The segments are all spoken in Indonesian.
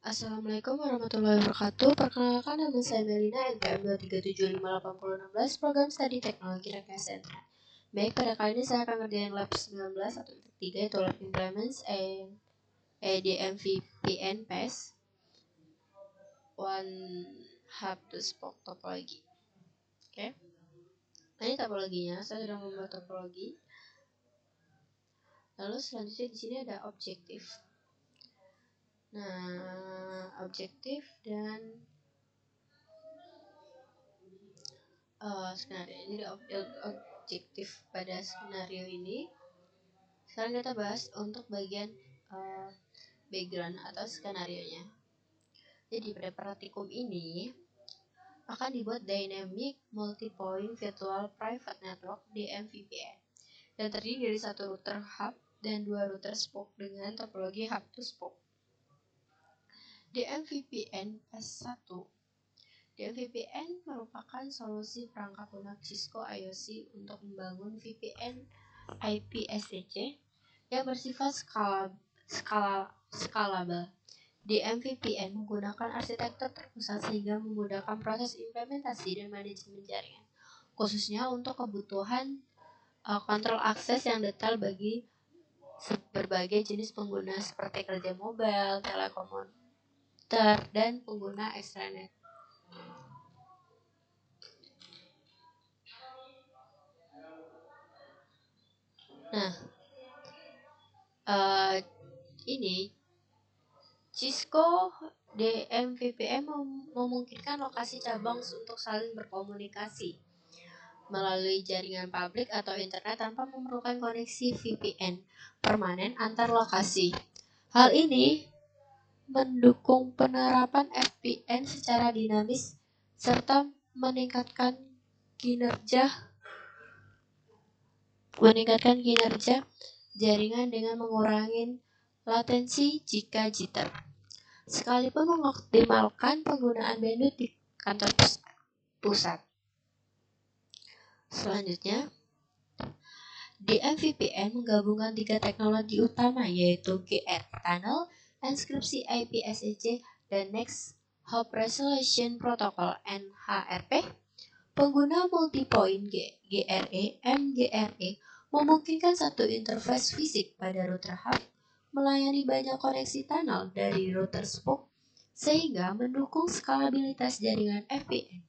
Assalamualaikum warahmatullahi wabarakatuh. Perkenalkan, nama saya Melina, NPM 2375816, Program Studi Teknologi Rakyat Sentra. Baik, pada kali ini saya akan ngerjain lab 19 atau 3, yaitu lab implements DMVPN PES One Hub to Spoke topologi. Oke. Nah, ini topologinya. Saya sudah membuat topologi. Lalu selanjutnya di sini ada objektif. Nah, objektif dan skenario. Jadi objektif pada skenario ini. Sekarang kita bahas untuk bagian background atau skenarionya. Jadi pada praktikum ini akan dibuat Dynamic Multipoint Virtual Private Network DMVPN dan terdiri dari satu router hub dan dua router spoke dengan topologi hub to spoke. DMVPN S1. DMVPN merupakan solusi perangkat lunak Cisco IOC untuk membangun VPN IPSC yang bersifat scalable. DMVPN menggunakan arsitektur terpusat sehingga memudahkan proses implementasi dan manajemen jaringan, khususnya untuk kebutuhan kontrol akses yang detail bagi berbagai jenis pengguna seperti kerja mobile, telekomuter, dan pengguna extranet. Nah, ini Cisco DMVPN memungkinkan lokasi cabang untuk saling berkomunikasi melalui jaringan publik atau internet tanpa memerlukan koneksi VPN permanen antar lokasi. Hal ini mendukung penerapan VPN secara dinamis serta meningkatkan kinerja jaringan dengan mengurangi latensi jika jitter, sekalipun mengoptimalkan penggunaan bandwidth di kantor pusat. Selanjutnya, DMVPN menggabungkan 3 teknologi utama, yaitu GR Tunnel, Enskripsi IPSC, dan Next Hop Resolution Protocol NHRP. Pengguna multipoint GRE MGRE memungkinkan satu interface fisik pada router hub melayani banyak koneksi tunnel dari router spoke sehingga mendukung skalabilitas jaringan VPN.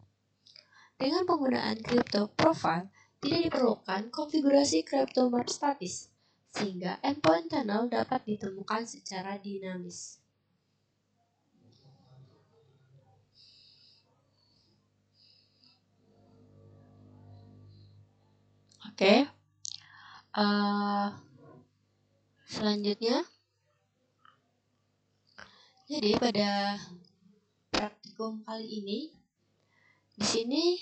Dengan penggunaan crypto profile, tidak diperlukan konfigurasi crypto map statis, sehingga endpoint tunnel dapat ditemukan secara dinamis. Oke. Selanjutnya, jadi pada praktikum kali ini, di sini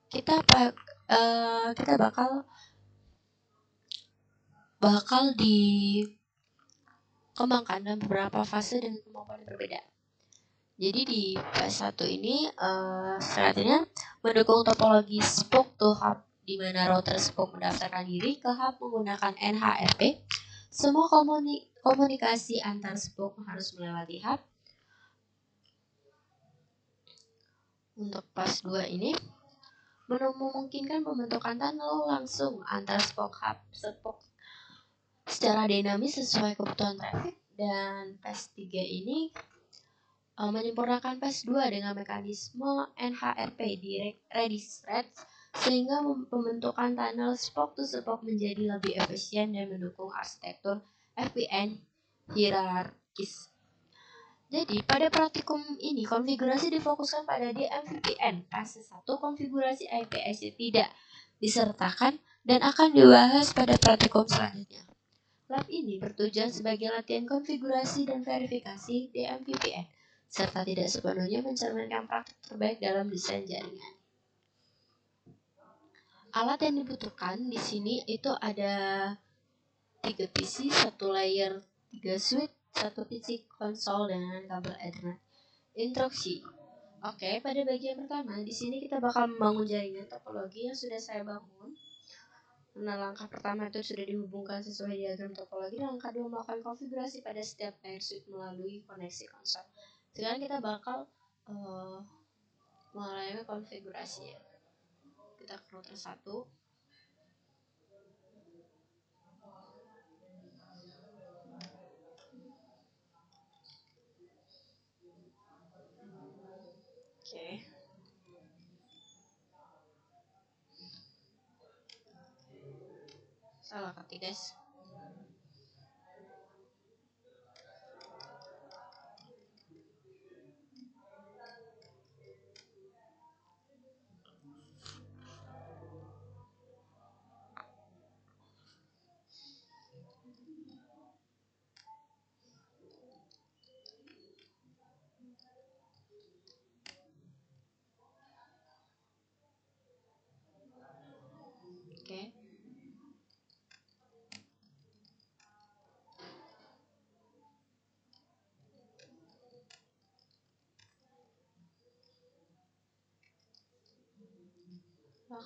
kita bakal dikembangkan dalam beberapa fase dengan kemampuan yang berbeda. Jadi di fase 1 ini strateginya mendukung topologi spoke to hub, di mana router spoke mendaftarkan diri ke hub menggunakan NHRP. Semua komunikasi antar spoke harus melewati hub. Untuk fase 2 ini memungkinkan pembentukan tunnel langsung antar spoke hub secara dinamis sesuai kebutuhan traffic. Dan fase 3 ini menyempurnakan fase 2 dengan mekanisme NHRP Direct Redis Threads sehingga pembentukan tunnel spoke to spoke menjadi lebih efisien dan mendukung arsitektur VPN hierarkis. Jadi pada praktikum ini konfigurasi difokuskan pada DMVPN. Fase 1 konfigurasi IPSC tidak disertakan dan akan dibahas pada praktikum selanjutnya. Lab ini bertujuan sebagai latihan konfigurasi dan verifikasi DMVPN serta tidak sepenuhnya mencerminkan praktik terbaik dalam desain jaringan. Alat yang dibutuhkan di sini itu ada 3 PC, 1 layer, 3 switch, 1 PC konsol dengan kabel Ethernet. Instruksi. Oke, pada bagian pertama di sini kita bakal membangun jaringan topologi yang sudah saya bangun. Nah, langkah pertama itu sudah dihubungkan sesuai diagram topologi. Langkah 2 melakukan konfigurasi pada setiap layer switch melalui koneksi konsol. Sekarang kita bakal mulai konfigurasi ya. Kita ke router 1. Oke. Salah ketik guys. Oke. Nah,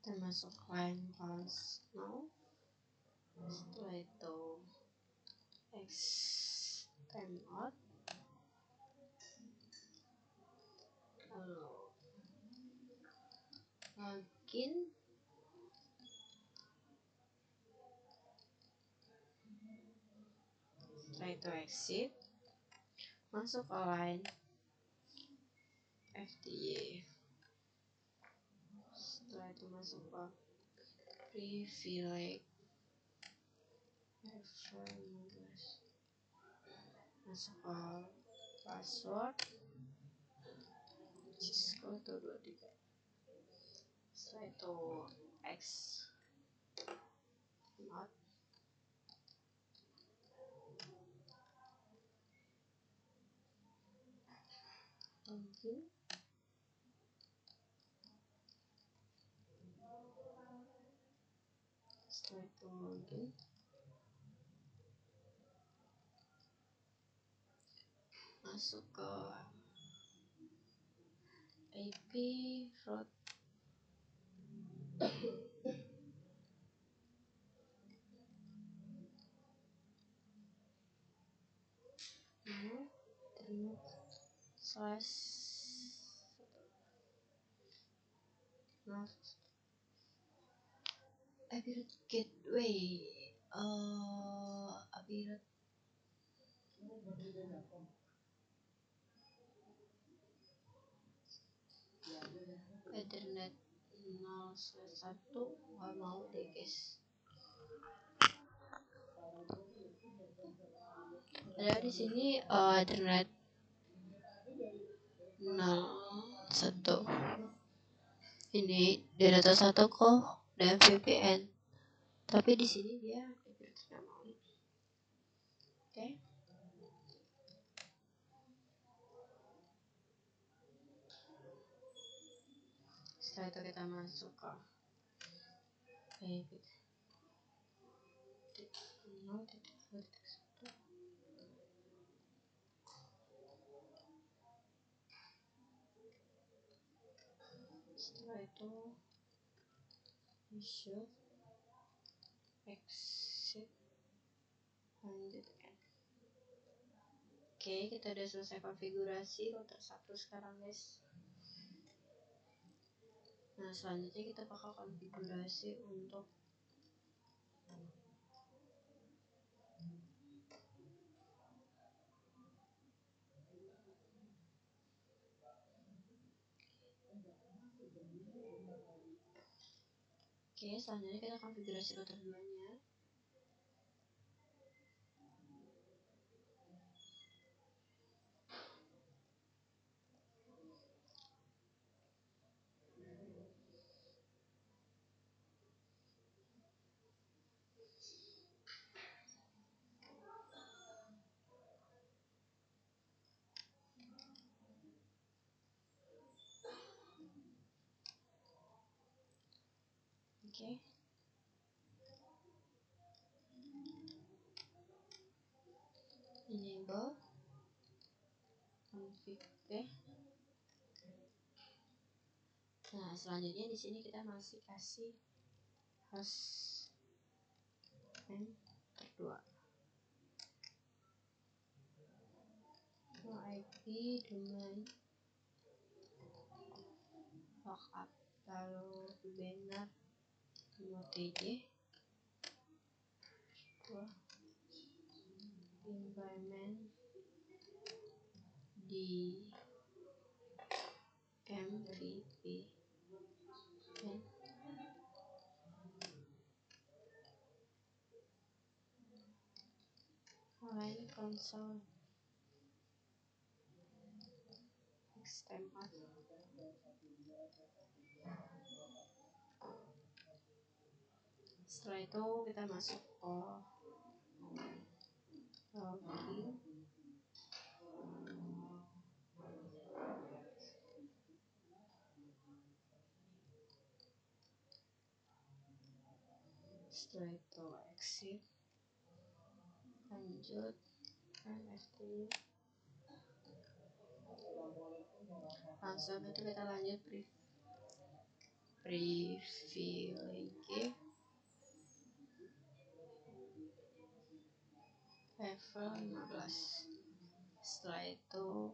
kita masuk line pass now. Setelah itu X timeout, lalu login, setelah itu exit, masuk ke line FTY, setelah itu masuk ke privilege, masuk ke password Cisco tuh 23, setelah itu X not login, setelah itu login, masuk ke IP route slash IP route gateway IP route Ethernet 0/1 nggak mau deh guys. Ada di sini Ethernet 0/1. Ini di data 1 kok dan VPN. Tapi di sini dia Ethernet mau. Oke. Setelah itu kita masuk ke IP 0.1. Setelah itu issue exit lanjutkan. Oke, kita udah selesai konfigurasi router 1 sekarang guys. Nah, selanjutnya kita bakal konfigurasi untuk selanjutnya kita konfigurasi router 2 nya. Oke. Enable config P. Nah, selanjutnya di sini kita masih kasih host name kedua. IP domain lookup, lalu benar tj environment di mvp line console xml. Setelah itu kita masuk ke login. Setelah itu exit, lanjut rft, langsung itu kita lanjut privilege level 15. Setelah itu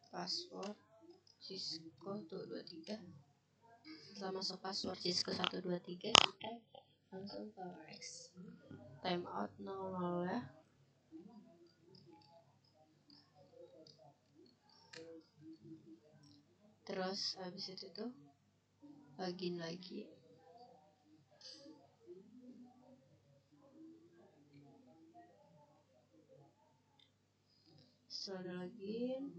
password Cisco 123. Setelah masuk password Cisco 123, kita langsung ke X timeout 00 ya. Terus habis itu tuh login lagi. Setelah login,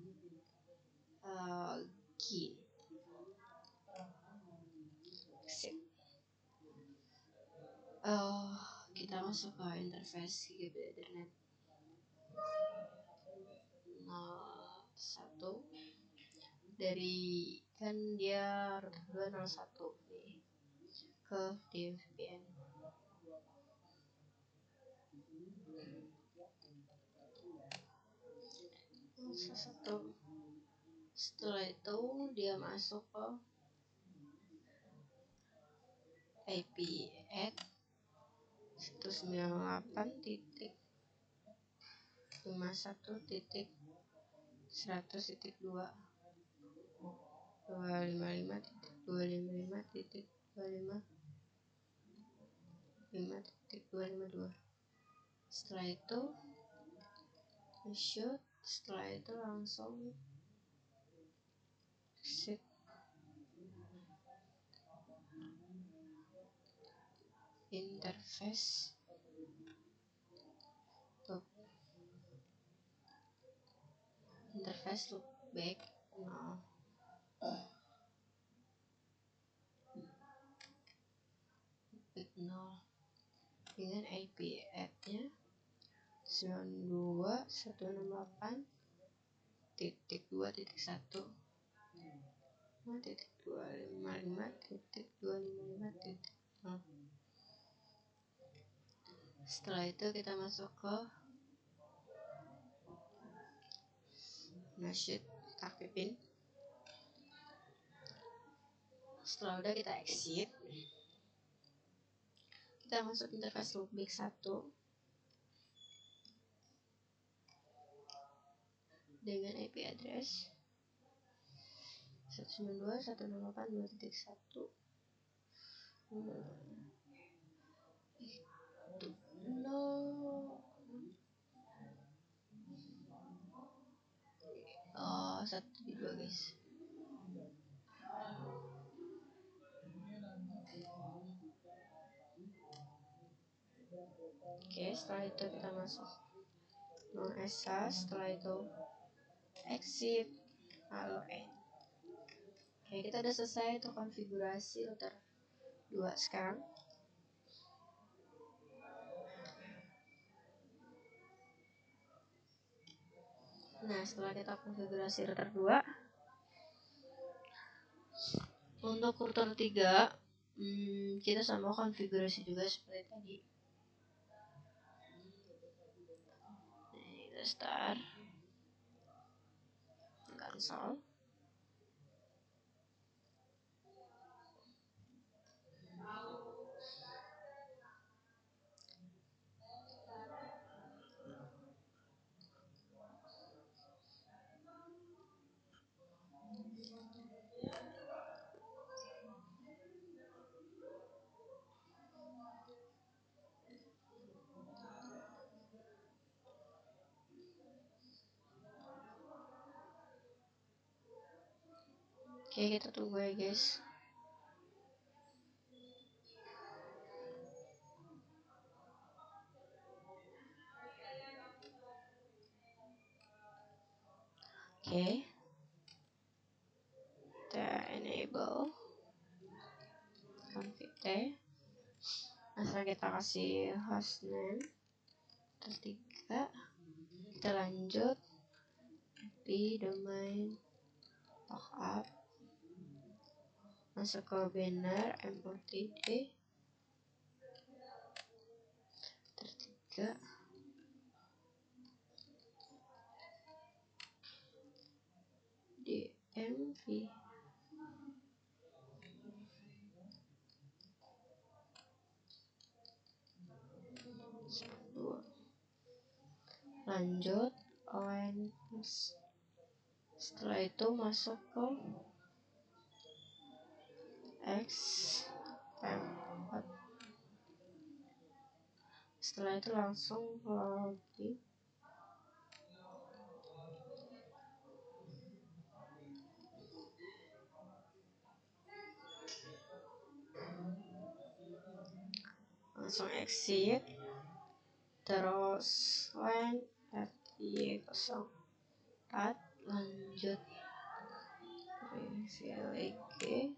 kita masuk ke interface GB Ethernet 01 dari kan dia router 201 nih ke DVPN. Setelah itu dia masuk ke IP at 198.51.100.2 255.255.255.252. Setelah itu shoot, setelah itu langsung set interface loopback 0 dengan IP add-nya 92.168.255.255.0. Setelah itu kita masuk ke nasheed, aktifin. Setelah udah kita exit, kita masuk interface loopback 1 dengan IP address 192.168.2.1 1 2 guys. Oke, setelah itu kita masuk esa, setelah itu exit, lalu end. Oke, kita udah selesai untuk konfigurasi router 2 sekarang. Nah, setelah kita konfigurasi router 2, untuk router 3 kita sama konfigurasi juga seperti tadi. Ini kita start, cancel. Oke, kita tunggu ya guys. Oke, kita enable config T. Asal kita kasih hostname terus 3, kita lanjut di domain lookup, masuk ke banner motd terus 3, dmv lanjut ONS. Setelah itu masuk ke X template. Setelah itu langsung login. Langsung exit. Terus line RY04 lanjut VLG.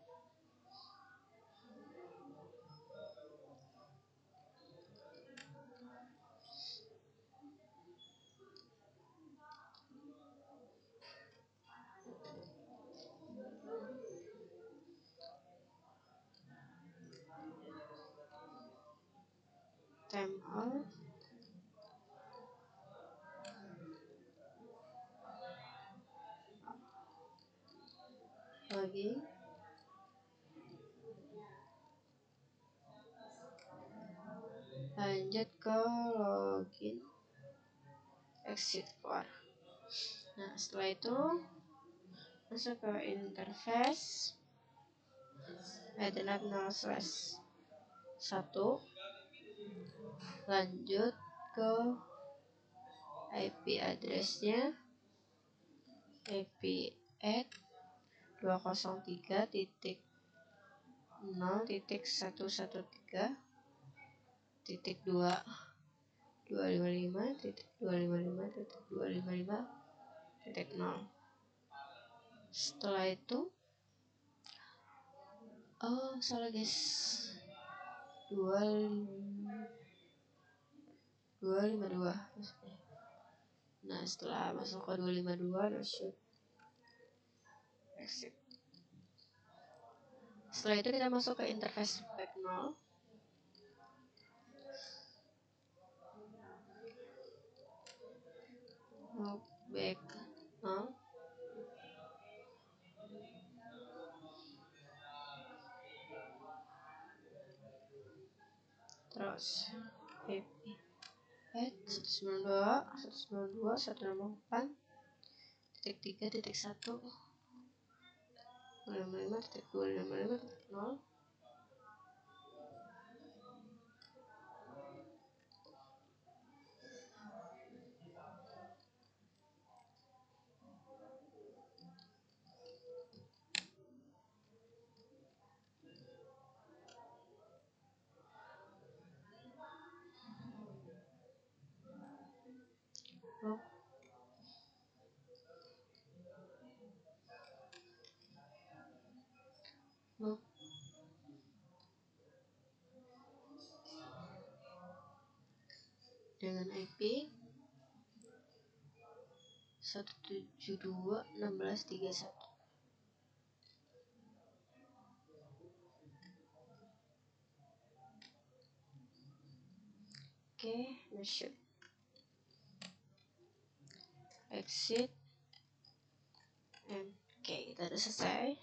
Time out. Login. Lanjut ke login. Exit keluar. Nah, setelah itu masuk ke interface. Add 0/1. Lanjut ke IP addressnya IP at 203.0.1.255.255.255.0. Setelah itu salah guys, 252. Nah, setelah masuk ke 252 shoot exit. Setelah itu kita masuk ke interface back 0. Back 0. Terus IP at 192.168.3.1.255.255.0. Dengan IP 172.16.31. Oke, shoot, exit, and oke, kita udah selesai.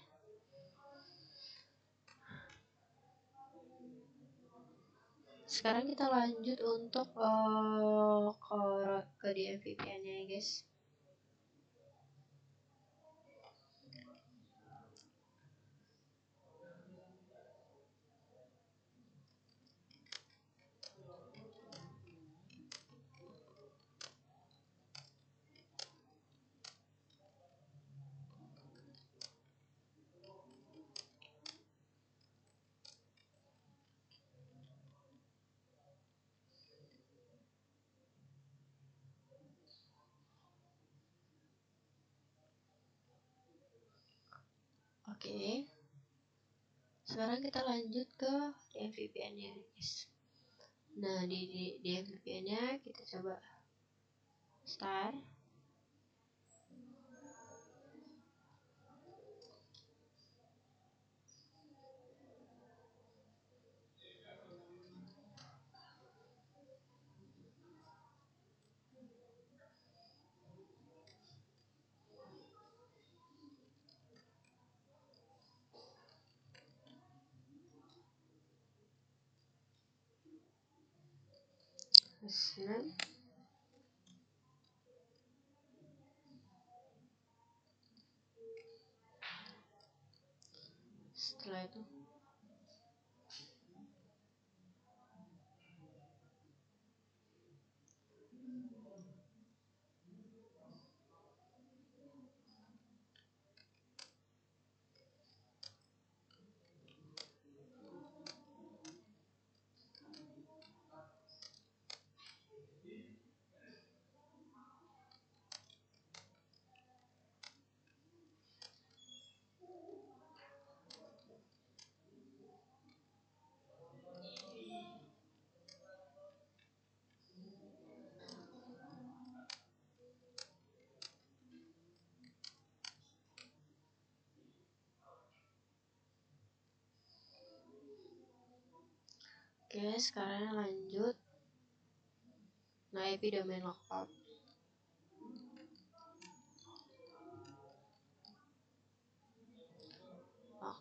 Sekarang kita lanjut untuk ke DMVPN-nya ya guys. Oke, sekarang kita lanjut ke DMVPN-nya guys. Nah, di DMVPN-nya kita coba start. Listen. Setelah itu oke, sekarang lanjut. Nah, IP domain lookup. Oh,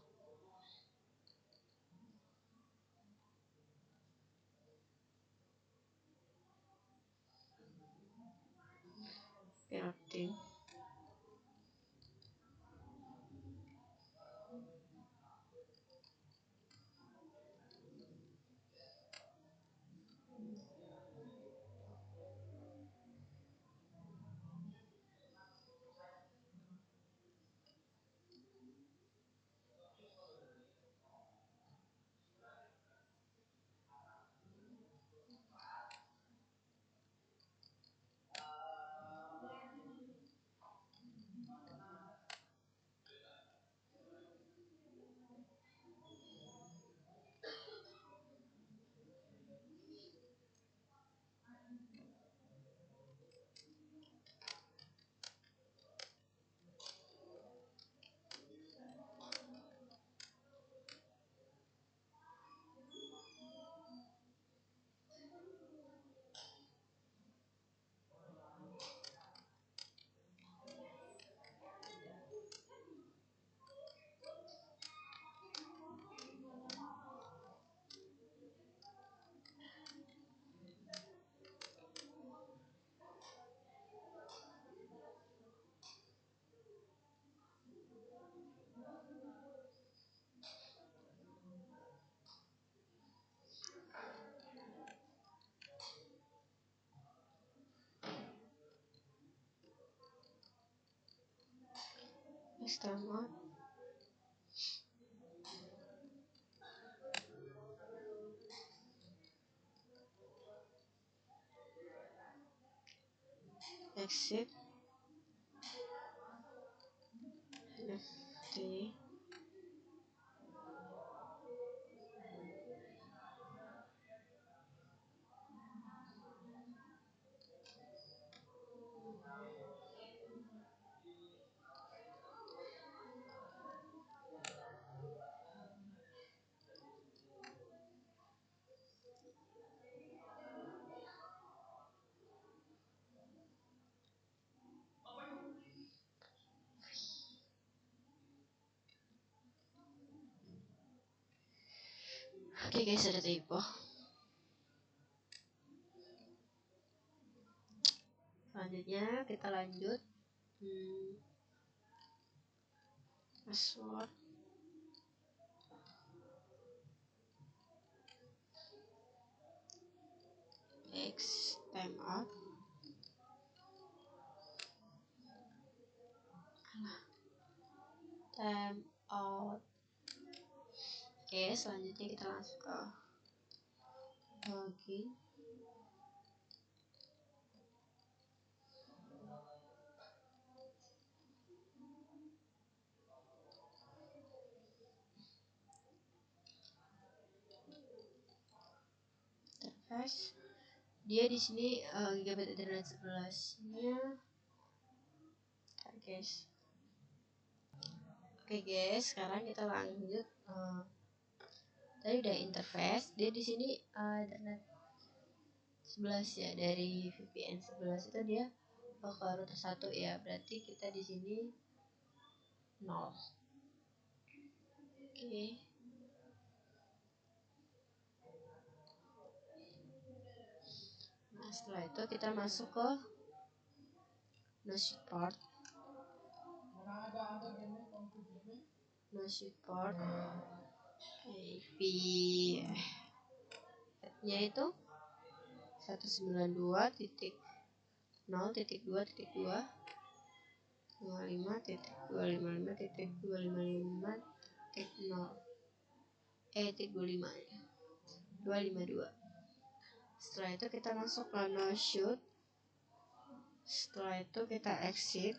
pirating. External. Exit. FT. Oke guys, ada typo. Selanjutnya kita lanjut password. X timeout. Timeout. Oke, selanjutnya kita langsung ke login. Interface. Dia di sini gigabit Ethernet 11-nya. Guys. Oke guys, sekarang kita lanjut. Tadi udah interface, dia di sini Ethernet 11 ya, dari VPN 11 itu dia ke router 1 ya, berarti kita di sini 0. Oke. Nah, setelah itu kita masuk ke no support. No support IP nya itu 192.0.2.255.0 Setelah itu kita masuk ke no shoot. Setelah itu kita exit.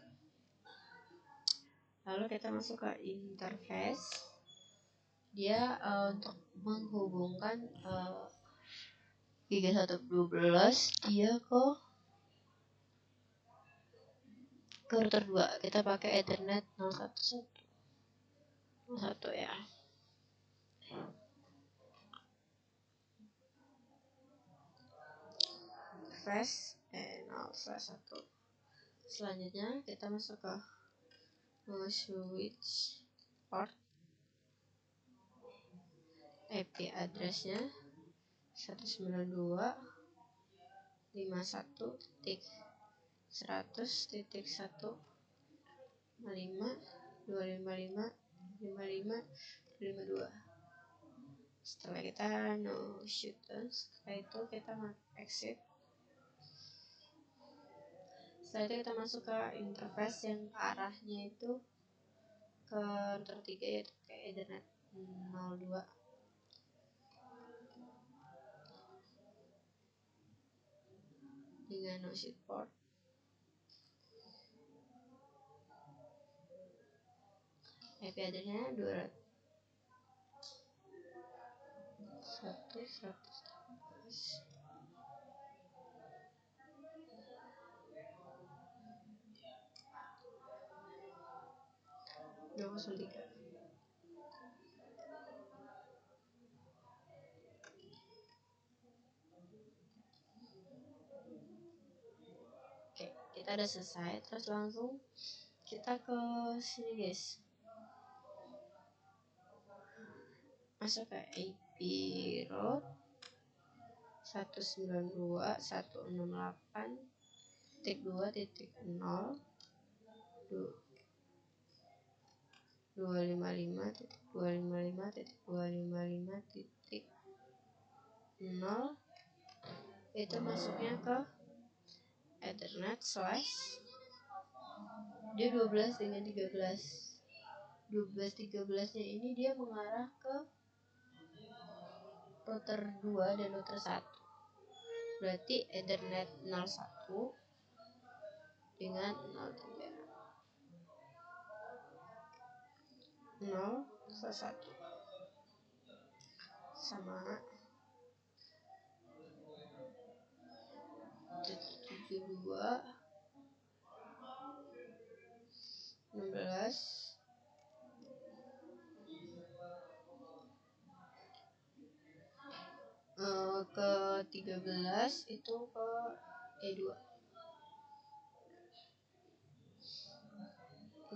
Lalu kita masuk ke interface. Dia untuk menghubungkan Giga 112 dia ke router 2. Kita pakai Ethernet 011 ya. Interface 011. Selanjutnya kita masuk ke switch port. IP addressnya 192.51.1.1.5.255.55.2. Setelah kita no shoot, setelah itu kita exit. Setelah itu kita masuk ke interface yang arahnya itu ke router 3 yaitu ke Ethernet 02. Dengan no shoot port. IP addressnya 201.100. Oke, kita udah selesai. Terus langsung kita ke sini guys. Masuk ke IP route 192.168.255.255.255.0 itu masuknya ke Ethernet slash dia 12 dengan 13. 12-13 nya ini dia mengarah ke router 2 dan router 1. Berarti Ethernet 01 dengan 03. 0 1 sama 72 16 ke 13 itu ke E2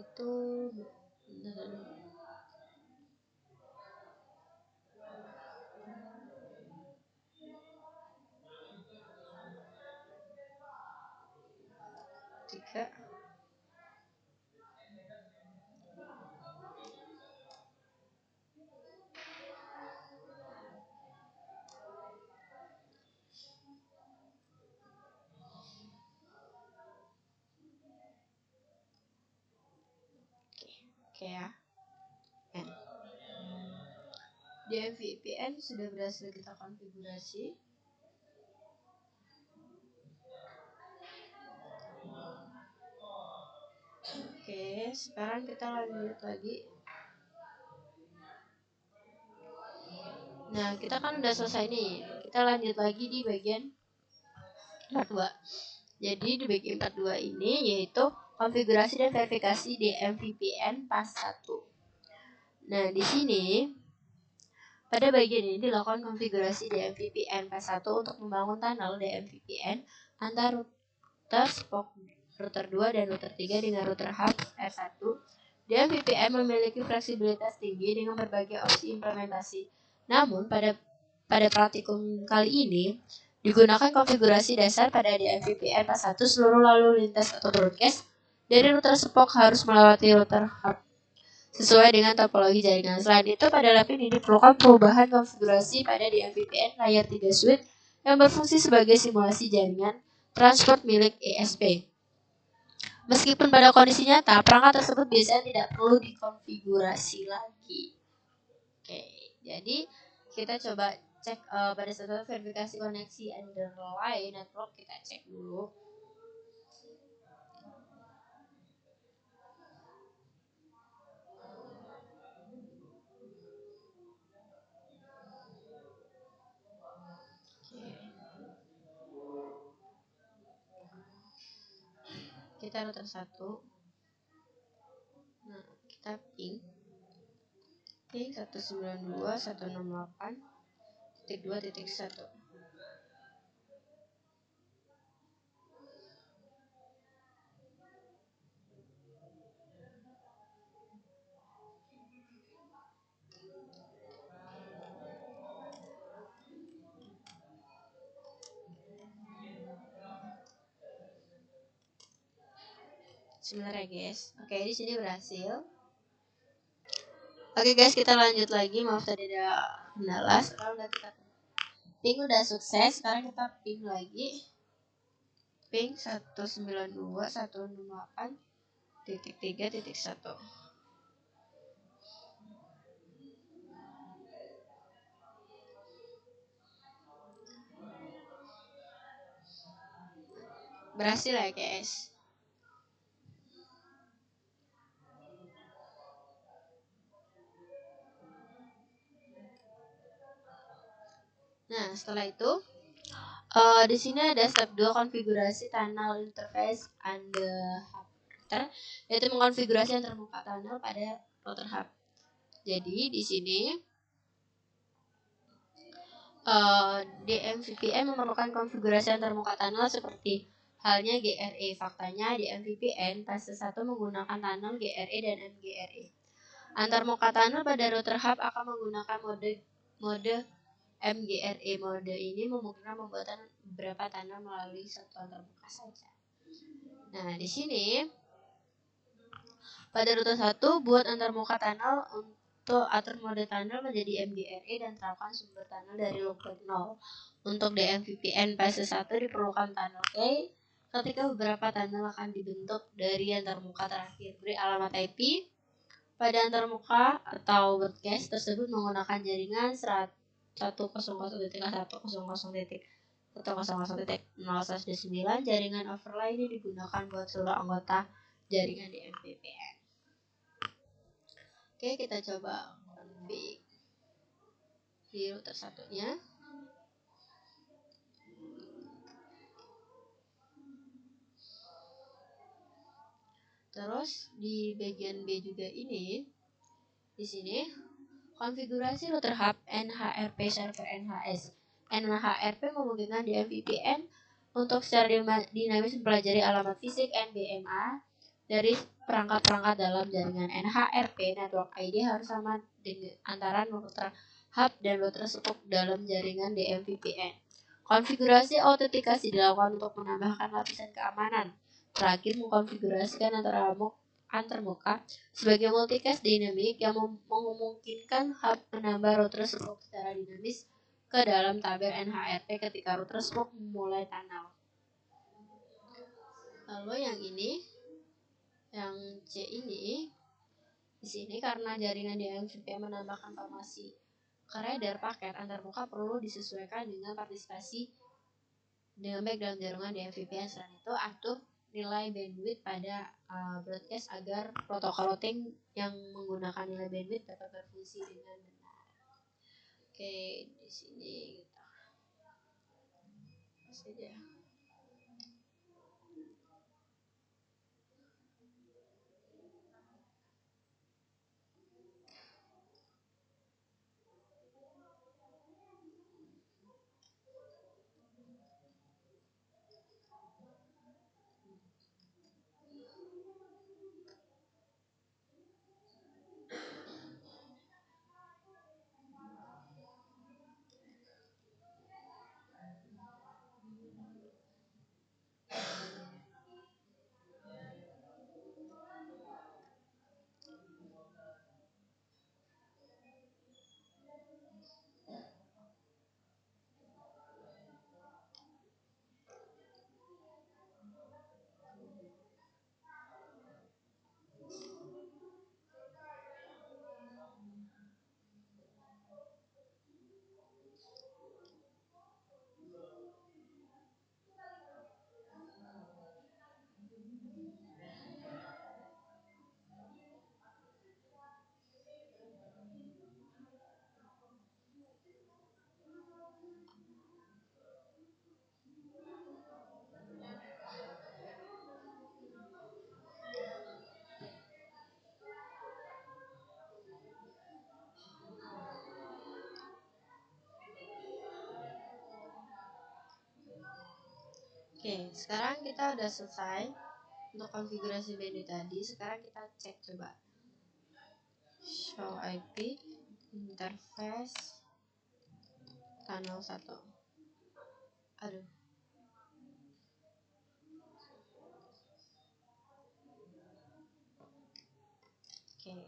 itu Oke ya. Di MVPN sudah berhasil kita konfigurasi. Oke, sekarang kita lanjut lagi. Nah, kita kan udah selesai nih. Kita lanjut lagi di bagian part 2. Jadi di bagian part 2 ini yaitu konfigurasi dan verifikasi di MVPN pas 1. Nah, di sini pada bagian ini dilakukan konfigurasi di MVPN pas 1 untuk membangun tunnel di MVPN antara router SPOC router 2 dan router 3 dengan router hub R1. Di MVPN memiliki fleksibilitas tinggi dengan berbagai opsi implementasi. Namun pada praktikum kali ini digunakan konfigurasi dasar pada di MVPN pas 1 seluruh lalu lintas atau broadcast dari router SPOC harus melewati router hub sesuai dengan topologi jaringan. Selain itu, pada lab ini diperlukan perubahan konfigurasi pada di MVPN layer 3 switch yang berfungsi sebagai simulasi jaringan transport milik ESP. Meskipun pada kondisi nyata, perangkat tersebut biasanya tidak perlu dikonfigurasi lagi. Oke, jadi kita coba cek pada saat verifikasi koneksi underlying network, kita cek dulu. Kita router 1. Nah, kita ping 192.168.2.1. Sebentar ya guys. Oke, di sini berhasil. Oke guys, kita lanjut lagi. Maaf tadi ada kendala. Sekarang udah kita ping udah sukses. Sekarang kita ping lagi. Ping 192.168.3.1. Berhasil ya guys. Nah, setelah itu di sini ada step 2 konfigurasi tunnel interface and router, yaitu mengkonfigurasi yang terbuka tunnel pada router hub. Jadi di sini DMVPN memerlukan konfigurasi antarmuka tunnel seperti halnya GRE. Faktanya di MVPN fase 1 menggunakan tunnel GRE dan MGRE. Antarmuka tunnel pada router hub akan menggunakan mode MGRE. Mode ini memungkinkan pembuatan beberapa tunnel melalui satu antarmuka saja. Nah, di sini pada router 1 buat antarmuka tunnel untuk atur mode tunnel menjadi MGRE dan terapkan sumber tunnel dari loopback 0. Untuk DMVPN fase 1 diperlukan tunnel key ketika beberapa tunnel akan dibentuk dari antarmuka terakhir. Beri alamat IP pada antarmuka atau broadcast tersebut menggunakan jaringan 100.100.100.0/9. Jaringan overlay ini digunakan buat seluruh anggota jaringan di MVPN. Oke, kita coba config di router satunya. Terus di bagian B juga ini, di sini konfigurasi router hub NHRP server NHS. NHRP memungkinkan di MVPN untuk secara dinamis mempelajari alamat fisik NBMA dari perangkat-perangkat dalam jaringan. NHRP network ID harus sama dengan antara router hub dan router SPOC dalam jaringan DMVPN. Konfigurasi autentikasi dilakukan untuk menambahkan lapisan keamanan. Terakhir, mengkonfigurasikan antarmuka sebagai multicast dinamik yang memungkinkan hub menambah router SPOC secara dinamis ke dalam tabel NHRP ketika router SPOC memulai tunnel. Lalu yang ini, yang C ini Di sini karena jaringan DMVP menambahkan informasi ke reader paket antarmuka perlu disesuaikan dengan partisipasi dengan baik dalam jaringan DMVP. Selain itu, atur nilai bandwidth pada broadcast agar protokol routing yang menggunakan nilai bandwidth dapat berfungsi dengan benar. Oke, di sini kita saja. Oke, sekarang kita udah selesai untuk konfigurasi menu tadi. Sekarang kita cek coba show IP interface channel 1. Aduh. Oke.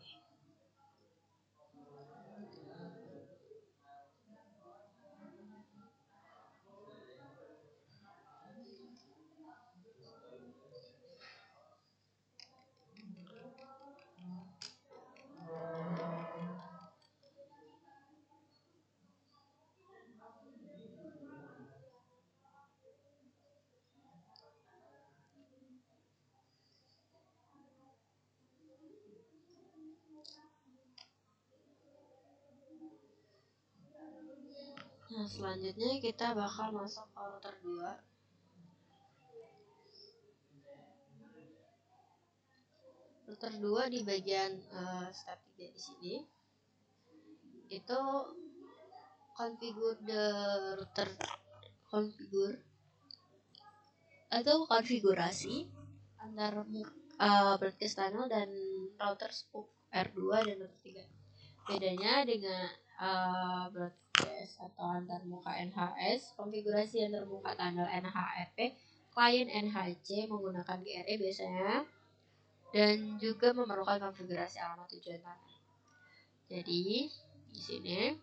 Nah, selanjutnya kita bakal masuk ke router 2. Router 2 di bagian step 3 di sini itu konfigurasi antar broadcast tunnel dan router spook R2 dan router 3. Bedanya dengan broadcast atau antarmuka NHS, konfigurasi antarmuka tunnel NHRP, klien NHC menggunakan GRE biasanya, dan juga memerlukan konfigurasi alamat tujuan tunnel. Jadi di sini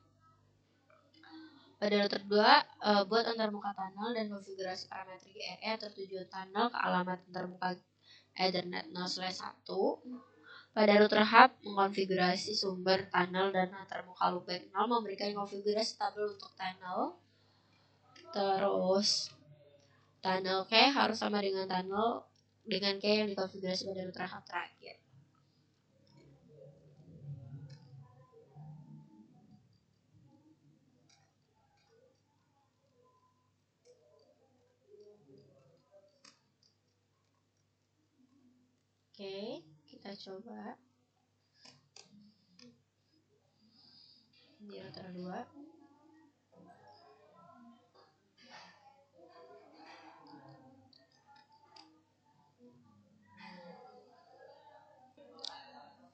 pada router 2 buat antarmuka tunnel dan konfigurasi parameter GRE atau tujuan tunnel ke alamat antarmuka Ethernet 0/1. Pada router hub mengkonfigurasi sumber tunnel dan antarmuka loopback 0, memberikan konfigurasi tabel untuk tunnel. Terus tunnel K harus sama dengan tunnel dengan K yang dikonfigurasi pada router hub terakhir. Oke, kita coba di router 2.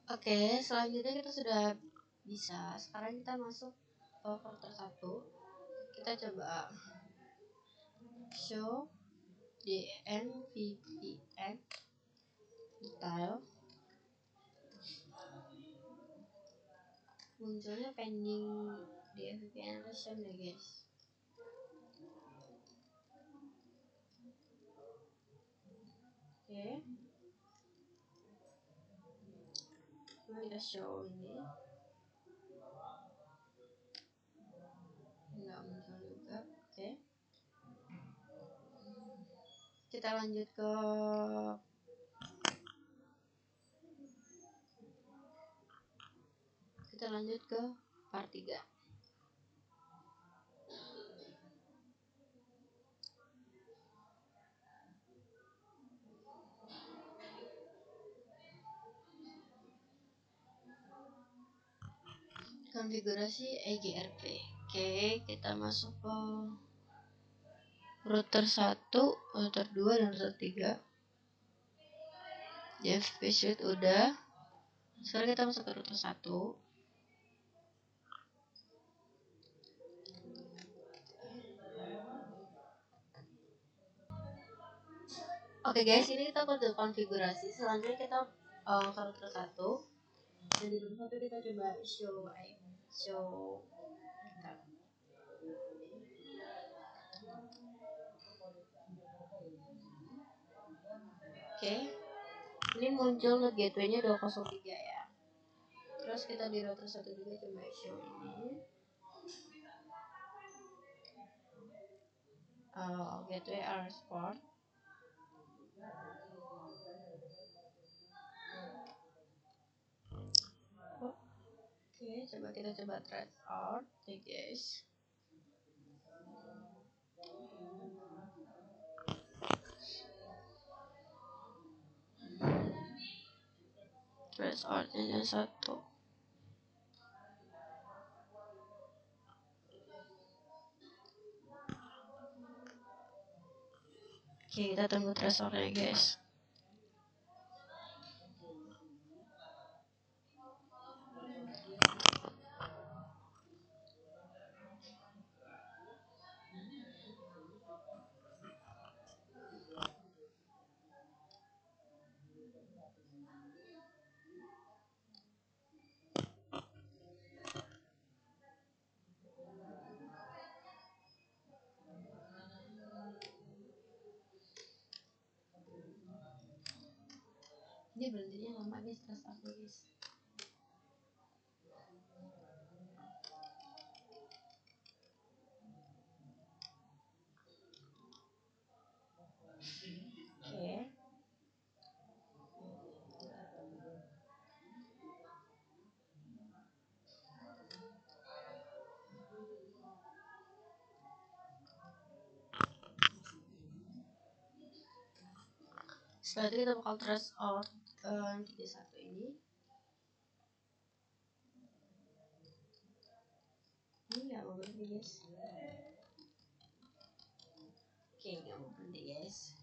Oke, selanjutnya kita sudah bisa. Sekarang kita masuk ke router 1. Kita coba show DNVPN detail. Munculnya pending DNVPN version ya guys. Oke. Coba kita show ini, nggak muncul juga. Oke, kita lanjut ke part 3. Konfigurasi EGRP. Oke, kita masuk ke router 1, router 2, dan router 3. DFP suite udah. Sekarang kita masuk ke router 1. Oke guys, ini kita konfigurasi. Selanjutnya kita ke router 1. Dan di router 1 kita coba show. Oke, ini muncul gateway-nya 203 ya. Terus kita di router 1 juga coba show ini. Gateway RS port. Oke, kita coba trace out ya guys. Trace out-nya 1. Oke, kita tunggu trace out-nya guys. Ini berhentinya lama guys, trace out guys. Oke. Setelah itu kita bakal trace out yang 31 ini. Ini nggak mau berhenti guys. Oke, nggak mau berhenti guys.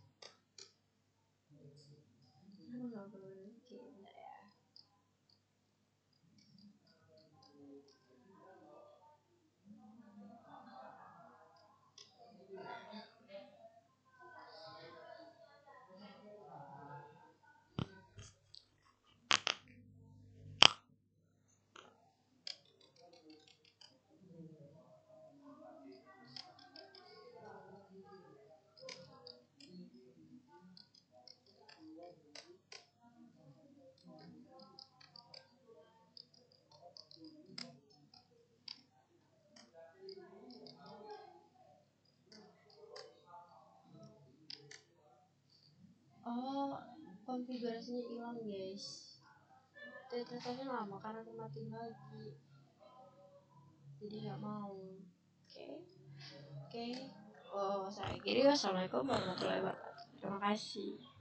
Nggak berhenti. Bentar ya. Oh, konfigurasinya hilang guys. Tetenya lama karena dimatiin lagi. Jadi nggak mau. Oke. Oh, saya kira wassalamualaikum warahmatullahi wabarakatuh. Terima kasih.